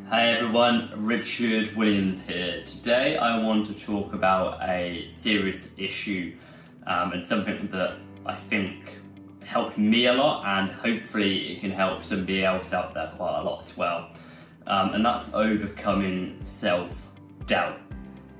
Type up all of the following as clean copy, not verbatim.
Hi everyone, Richard Williams here. Today I want to talk about a serious issue and something that I think helped me a lot, and hopefully it can help somebody else out there quite a lot as well. And that's overcoming self-doubt.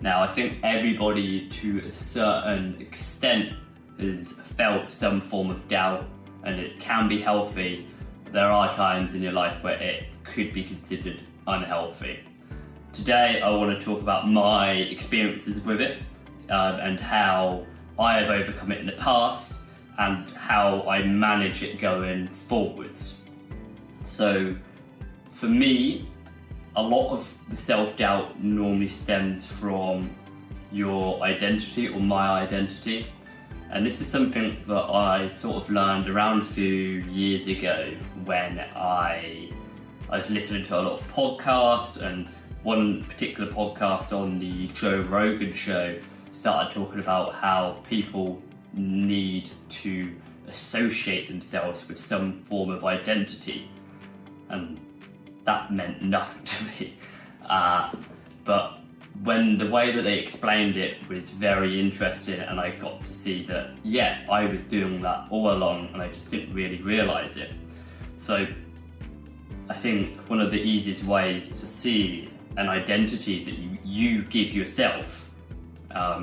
Now I think everybody to a certain extent has felt some form of doubt, and it can be healthy. There are times in your life where it could be considered unhealthy. Today I want to talk about my experiences with it and how I have overcome it in the past and how I manage it going forwards. So for me, a lot of the self-doubt normally stems from your identity or my identity, and this is something that I sort of learned around a few years ago when I was listening to a lot of podcasts, and one particular podcast on the Joe Rogan show started talking about how people need to associate themselves with some form of identity, and that meant nothing to me. But when the way that they explained it was very interesting, and I got to see that, yeah, I was doing that all along and I just didn't really realise it. So I think one of the easiest ways to see an identity that you give yourself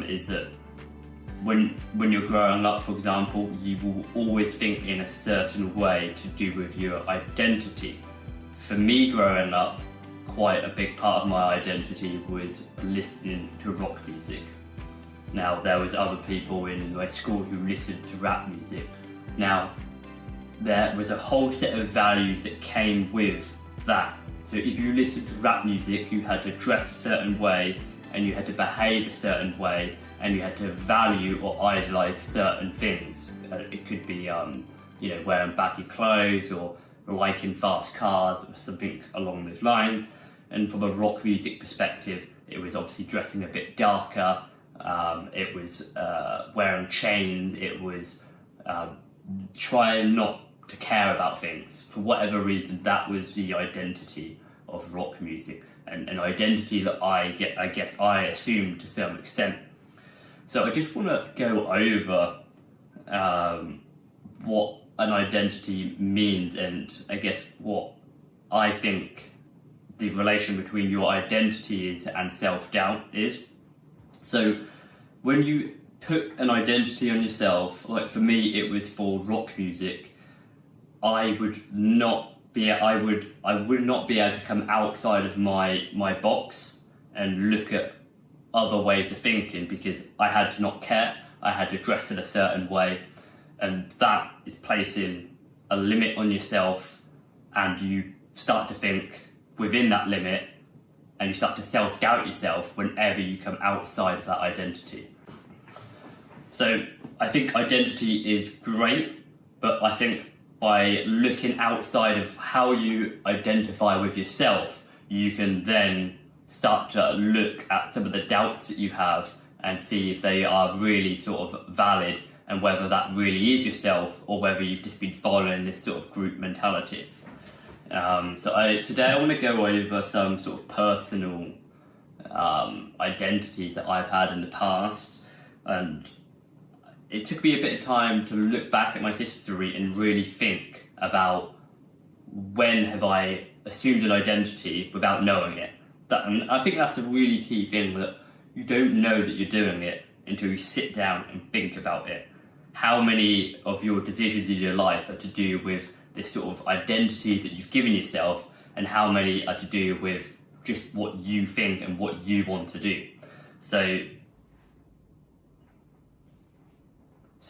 is that when you're growing up, for example, you will always think in a certain way to do with your identity. For me, growing up, quite a big part of my identity was listening to rock music. Now, there was other people in my school who listened to rap music. Now, there was a whole set of values that came with that. So if you listened to rap music, you had to dress a certain way, and you had to behave a certain way, and you had to value or idolize certain things. It could be wearing baggy clothes or liking fast cars or something along those lines. And from a rock music perspective, it was obviously dressing a bit darker, it was wearing chains, it was trying not to care about things. For whatever reason, that was the identity of rock music, and an identity that I guess I assumed to some extent. So I just want to go over what an identity means, and I guess what I think the relation between your identity is and self-doubt is. So when you put an identity on yourself, like for me it was for rock music, I would not be able to come outside of my box and look at other ways of thinking, because I had to not care, I had to dress in a certain way, and that is placing a limit on yourself, and you start to think within that limit, and you start to self-doubt yourself whenever you come outside of that identity. So I think identity is great, but I think by looking outside of how you identify with yourself, you can then start to look at some of the doubts that you have and see if they are really sort of valid, and whether that really is yourself or whether you've just been following this sort of group mentality. Today I want to go over some sort of personal identities that I've had in the past, and it took me a bit of time to look back at my history and really think about when have I assumed an identity without knowing it. And I think that's a really key thing, that you don't know that you're doing it until you sit down and think about it. How many of your decisions in your life are to do with this sort of identity that you've given yourself, and how many are to do with just what you think and what you want to do. So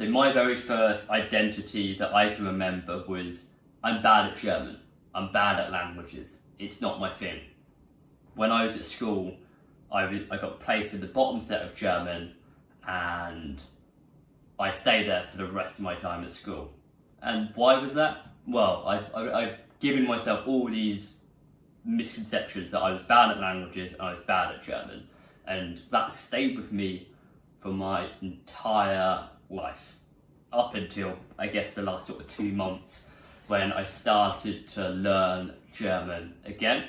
my very first identity that I can remember was, I'm bad at German, I'm bad at languages, it's not my thing. When I was at school, I got placed in the bottom set of German, and I stayed there for the rest of my time at school. And why was that? Well, I've given myself all these misconceptions that I was bad at languages and I was bad at German, and that stayed with me for my entire life, up until I guess the last sort of 2 months when I started to learn German again,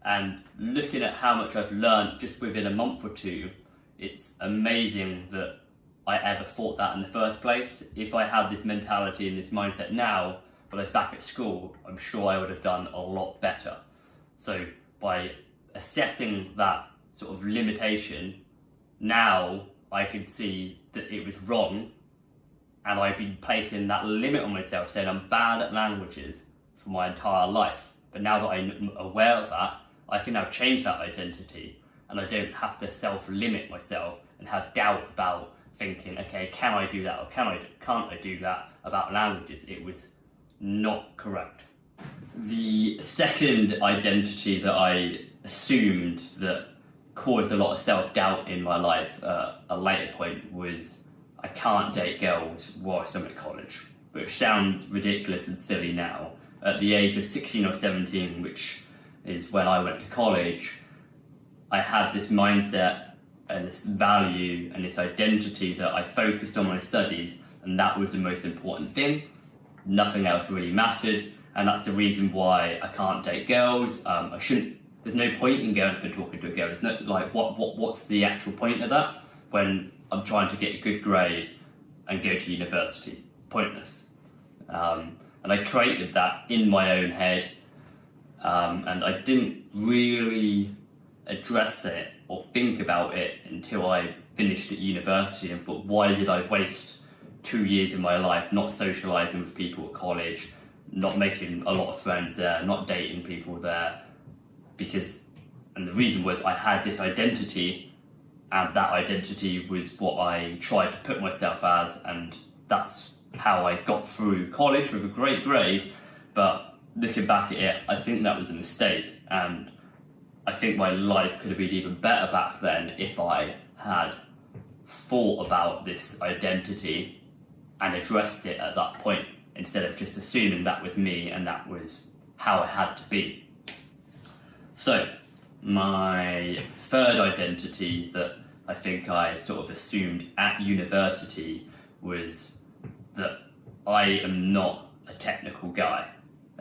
And looking at how much I've learned just within a month or two, it's amazing that I ever thought that in the first place. If I had this mentality and this mindset now, when I was back at school, I'm sure I would have done a lot better. So by assessing that sort of limitation, now I can see that it was wrong, and I've been placing that limit on myself, saying I'm bad at languages for my entire life. But now that I'm aware of that, I can now change that identity, and I don't have to self-limit myself and have doubt about thinking, okay, can I do that or can't I do that about languages? It was not correct. The second identity that I assumed that caused a lot of self-doubt in my life at a later point was I can't date girls whilst I'm at college, which sounds ridiculous and silly now. At the age of 16 or 17, which is when I went to college, I had this mindset and this value and this identity that I focused on my studies, and that was the most important thing. Nothing else really mattered, and that's the reason why I can't date girls. I shouldn't. There's no point in going up and talking to a girl. It's not like what's the actual point of that when I'm trying to get a good grade and go to university? Pointless. And I created that in my own head, and I didn't really address it or think about it until I finished at university and thought, why did I waste 2 years of my life not socialising with people at college, not making a lot of friends there, not dating people there? And the reason was I had this identity, and that identity was what I tried to put myself as, and that's how I got through college with a great grade. But looking back at it, I think that was a mistake, and I think my life could have been even better back then if I had thought about this identity and addressed it at that point, instead of just assuming that was me and that was how I had to be. So, my third identity that I think I sort of assumed at university was that I am not a technical guy.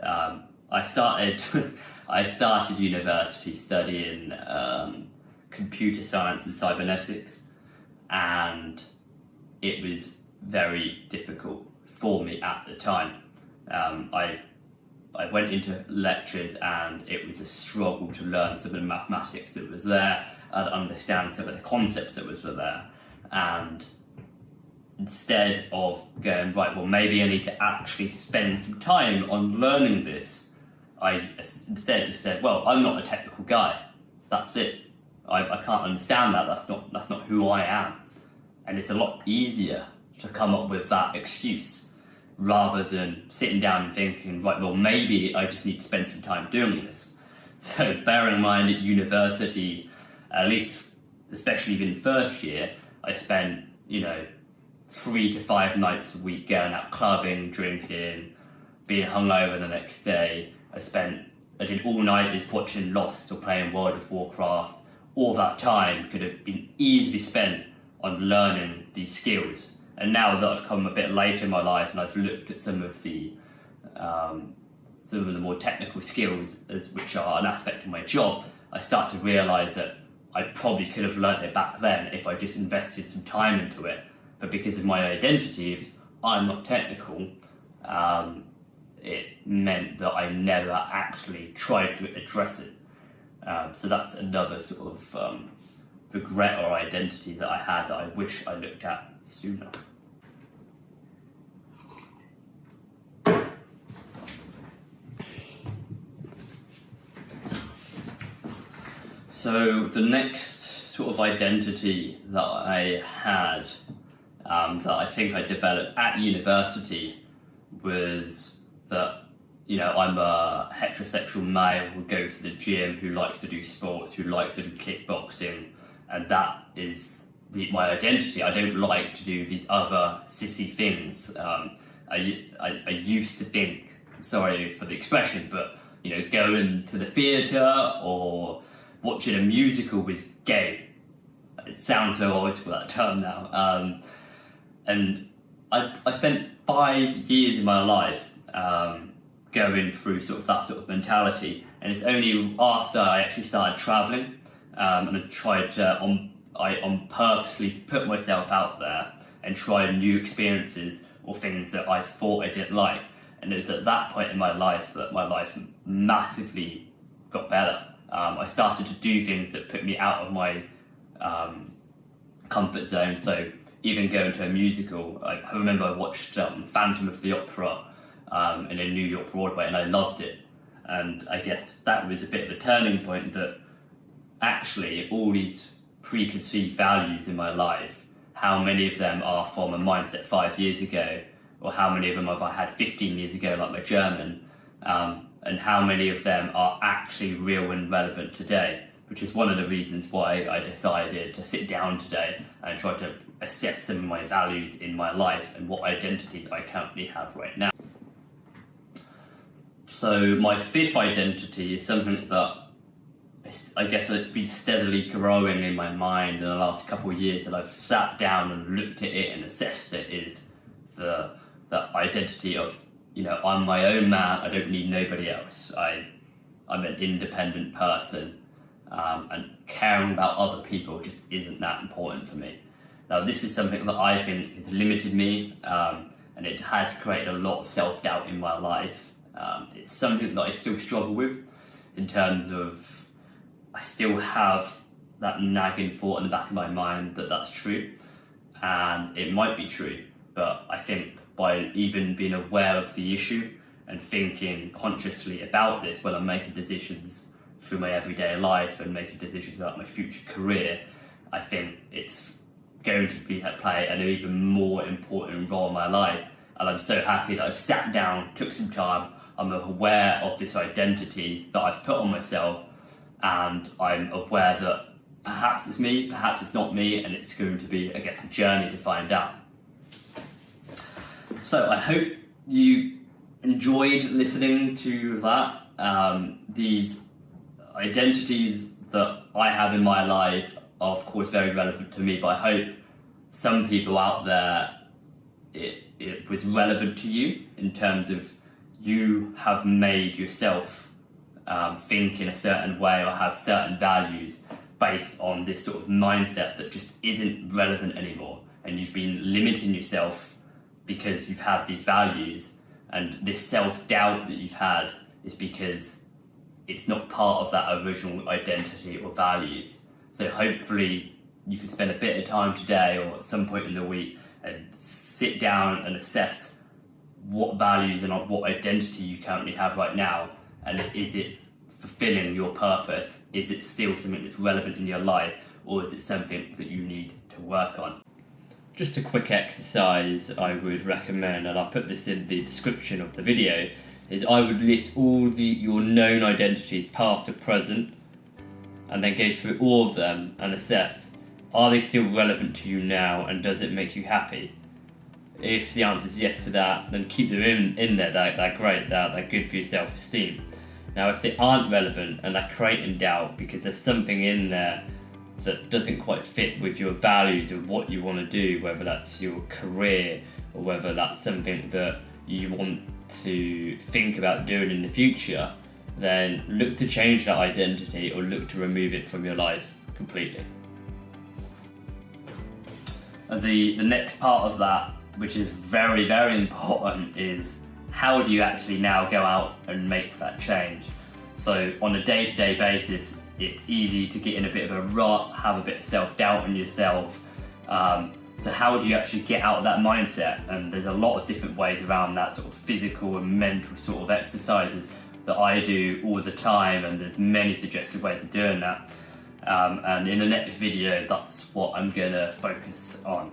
I started university studying computer science and cybernetics, and it was very difficult for me at the time. I went into lectures and it was a struggle to learn some of the mathematics that was there and understand some of the concepts that was there. And instead of going, right, well, maybe I need to actually spend some time on learning this, I instead just said, well, I'm not a technical guy. That's it. I can't understand that. That's not who I am. And it's a lot easier to come up with that excuse rather than sitting down and thinking, right, well, maybe I just need to spend some time doing this. So bearing in mind at university, at least, especially in first year, I spent, 3 to 5 nights a week going out clubbing, drinking, being hungover the next day. I did all-nighters watching Lost or playing World of Warcraft. All that time could have been easily spent on learning these skills. And now that I've come a bit later in my life and I've looked at some of the more technical skills, which are an aspect of my job, I start to realise that I probably could have learnt it back then if I just invested some time into it. But because of my identity, if I'm not technical, it meant that I never actually tried to address it. So that's another sort of regret or identity that I had that I wish I looked at sooner. So the next sort of identity that I had, that I think I developed at university, was that I'm a heterosexual male who goes to the gym, who likes to do sports, who likes to do kickboxing, and that is my identity. I don't like to do these other sissy things. I used to think, sorry for the expression, but going to the theatre or watching a musical was gay. It sounds so odd for that term now. And I spent 5 years of my life going through that sort of mentality And it's only after I actually started traveling and I tried to, I purposely put myself out there and tried new experiences or things that I thought I didn't like. And it was at that point in my life that my life massively got better. I started to do things that put me out of my comfort zone. So even going to a musical, I remember I watched Phantom of the Opera in a New York Broadway, and I loved it. And I guess that was a bit of a turning point, that actually all these preconceived values in my life, how many of them are from a mindset 5 years ago, or how many of them have I had 15 years ago, like my German, and how many of them are actually real and relevant today, which is one of the reasons why I decided to sit down today and try to assess some of my values in my life and what identities I currently have right now. So my fifth identity is something that I guess it's been steadily growing in my mind in the last couple of years, that I've sat down and looked at it and assessed it, is the identity of, I'm my own man, I don't need nobody else. I'm an independent person, and caring about other people just isn't that important for me. Now, this is something that I think has limited me, and it has created a lot of self-doubt in my life. It's something that I still struggle with, in terms of I still have that nagging thought in the back of my mind that that's true, and it might be true, but I think by even being aware of the issue and thinking consciously about this when I'm making decisions through my everyday life and making decisions about my future career, I think it's going to play an even more important role in my life. And I'm so happy that I've sat down, took some time, I'm aware of this identity that I've put on myself, and I'm aware that perhaps it's me, perhaps it's not me, and it's going to be, I guess, a journey to find out. So I hope you enjoyed listening to that. These identities that I have in my life are, of course, very relevant to me, but I hope some people out there, it was relevant to you, in terms of you have made yourself think in a certain way or have certain values based on this sort of mindset that just isn't relevant anymore, and you've been limiting yourself because you've had these values, and this self-doubt that you've had is because it's not part of that original identity or values. So hopefully you can spend a bit of time today or at some point in the week and sit down and assess what values and what identity you currently have right now, and is it fulfilling your purpose? Is it still something that's relevant in your life, or is it something that you need to work on? Just a quick exercise I would recommend, and I'll put this in the description of the video, is I would list all your known identities, past or present, and then go through all of them and assess, are they still relevant to you now, and does it make you happy? If the answer is yes to that, then keep them in there. They're great, they're good for your self-esteem. Now, if they aren't relevant and they're creating doubt because there's something in there that doesn't quite fit with your values of what you want to do, whether that's your career or whether that's something that you want to think about doing in the future, then look to change that identity or look to remove it from your life completely. And the next part of that, which is very, very important, is how do you actually now go out and make that change? So on a day-to-day basis, it's easy to get in a bit of a rut, have a bit of self-doubt in yourself. So how do you actually get out of that mindset? And there's a lot of different ways around that, sort of physical and mental sort of exercises that I do all the time, and there's many suggested ways of doing that. And in the next video, that's what I'm gonna focus on.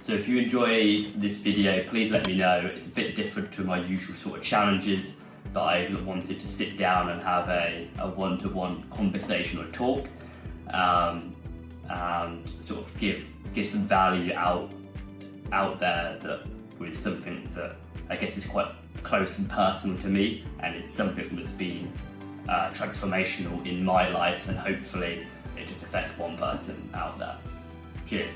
So if you enjoyed this video, please let me know. It's a bit different to my usual sort of challenges, but I wanted to sit down and have a one-to-one conversation or talk, and sort of give some value out there that was something that I guess is quite close and personal to me, and it's something that's been transformational in my life, and hopefully it just affects one person out there. Cheers.